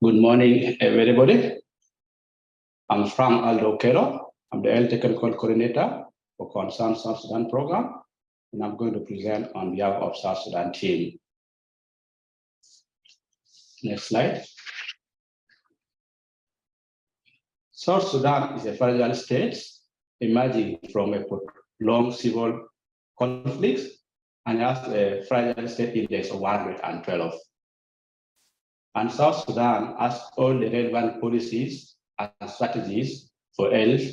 Good morning, everybody. I'm Frank Okello. I'm the Health Technical Coordinator for Concern South Sudan program, and I'm going to present on behalf of South Sudan team. Next slide. South Sudan is a fragile state emerging from a long civil conflict and has a fragile state index of 112. And South Sudan has all the relevant policies and strategies for health,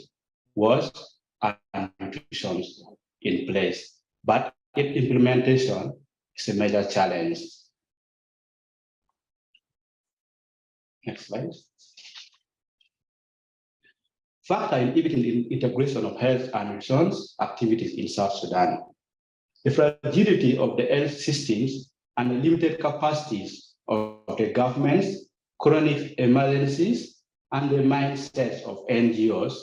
water, and nutrition in place, but its implementation is a major challenge. Next slide. Factor inhibiting the integration of health and nutrition activities in South Sudan. The fragility of the health systems and the limited capacities of the governments, chronic emergencies, and the mindsets of NGOs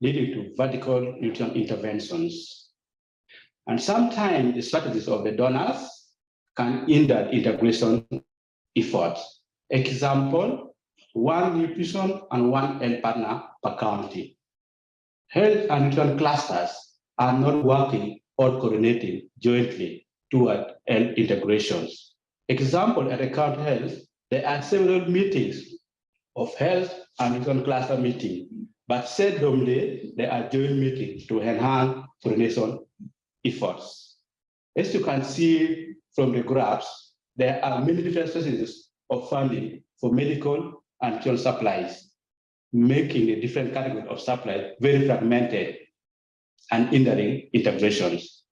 leading to vertical nutrient interventions. And sometimes the strategies of the donors can hinder integration efforts. Example, one nutrition and one health partner per county. Health and nutrition clusters are not working or coordinating jointly toward health integrations. Example, at account health, there are several meetings of health and nutrition cluster meeting, but seldomly there are joint meetings to enhance coordination efforts. As you can see from the graphs, there are many different sources of funding for medical and nutrition supplies, making the different categories of supply very fragmented and hindering integrations.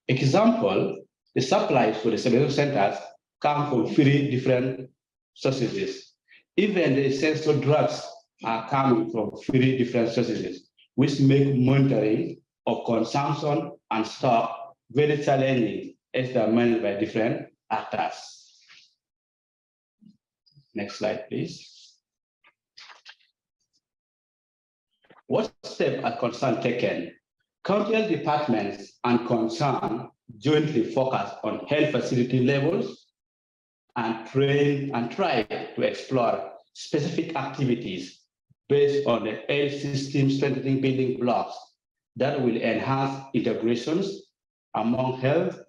Example, the supplies for the cellular centers come from 3 different sources. Even the essential drugs are coming from 3 different sources, which make monitoring of consumption and stock very challenging as they are managed by different actors. Next slide, please. What steps are concern taken? County health departments and concern jointly focus on health facility levels and train and try to explore specific activities based on the health system strengthening building blocks that will enhance integrations among health,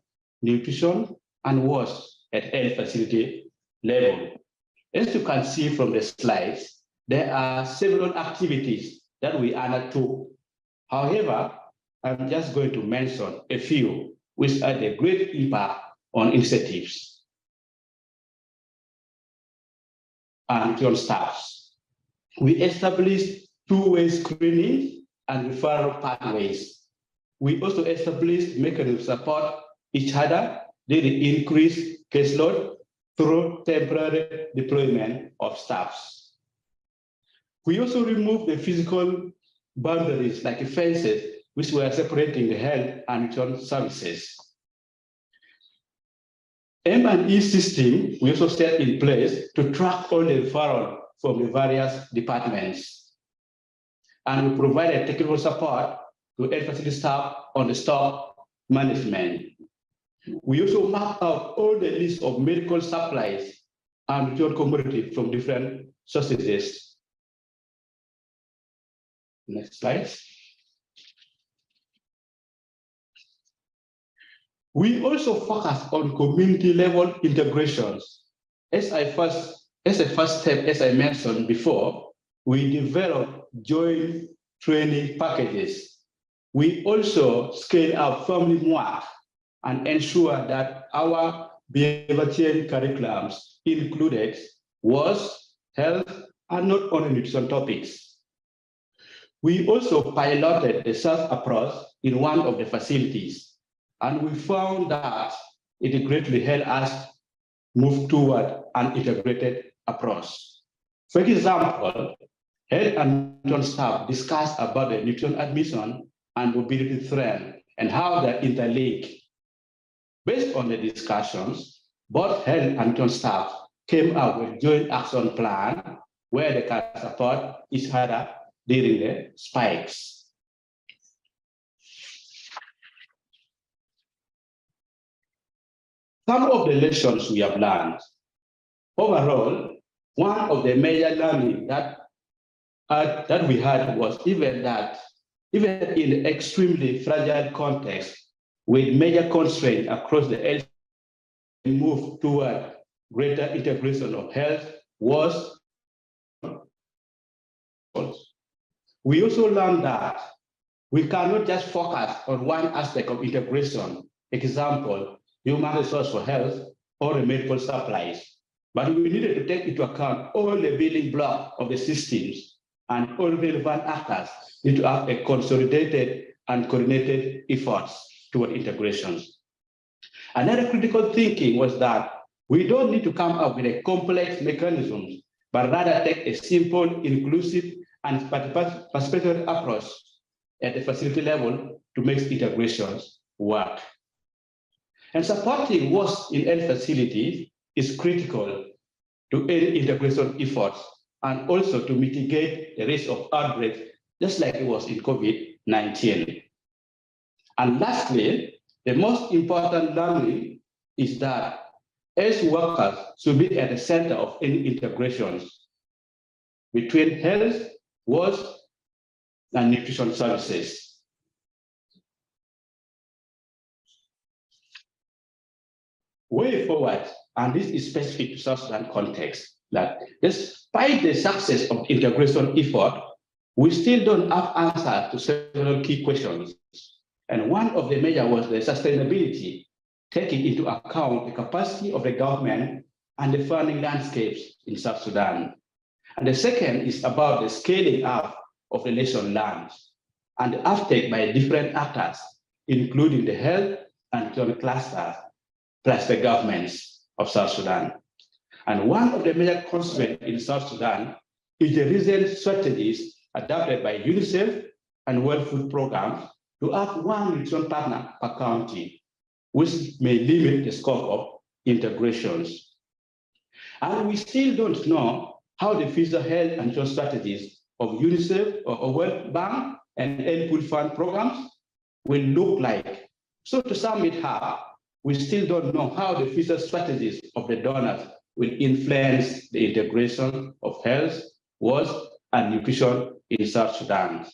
nutrition, and water at health facility level. As you can see from the slides, there are several activities that we undertook. However, I'm just going to mention a few which had a great impact on initiatives and nutrition staffs. We established two-way screening and referral pathways. We also established mechanisms to support each other, did increase caseload through temporary deployment of staffs. We also removed the physical boundaries like fences which were separating the health and nutrition services. M&E system we also set in place to track all the referral from the various departments. And we provided technical support to health facility staff on the stock management. We also mapped out all the list of medical supplies and nutrition commodities from different sources. Next slide. We also focus on community level integrations. As a first step, as I mentioned before, we develop joint training packages. We also scale up family work and ensure that our behavior change curriculums included was health and not only nutrition topics. We also piloted the SaaS approach in one of the facilities. And we found that it greatly helped us move toward an integrated approach. For example, health and nutrition staff discussed about the nutrition admission and mobility trend and how they're interlinked. Based on the discussions, both health and nutrition staff came up with a joint action plan where they can support each other during the spikes. Some of the lessons we have learned. Overall, one of the major learning that we had was even in extremely fragile context, with major constraints across the health move toward greater integration of health was. We also learned that we cannot just focus on one aspect of integration, example, human resource for health or medical supplies, but we needed to take into account all the building blocks of the systems, and all relevant actors need to have a consolidated and coordinated efforts toward integrations. Another critical thinking was that we don't need to come up with a complex mechanisms, but rather take a simple, inclusive, and participatory approach at the facility level to make integrations work. And supporting what's in health facilities is critical to aid integration efforts and also to mitigate the risk of outbreaks, just like it was in COVID-19. And lastly, the most important learning is that health workers should be at the center of any integrations between health, work, and nutrition services. Way forward, and this is specific to South Sudan context, that despite the success of integration effort, we still don't have answers to several key questions. And one of the major was the sustainability, taking into account the capacity of the government and the funding landscapes in South Sudan. And the second is about the scaling up of the lesson learned and the uptake by different actors, including the health and economic clusters, plus the governments of South Sudan. And one of the major constraints in South Sudan is the recent strategies adopted by UNICEF and World Food Programs to have one nutrition partner per county, which may limit the scope of integrations. And we still don't know how the future health and nutrition strategies of UNICEF or World Bank and Food Fund programs will look like. So to sum it up, we still don't know how the future strategies of the donors will influence the integration of health, work, and nutrition in South Sudan.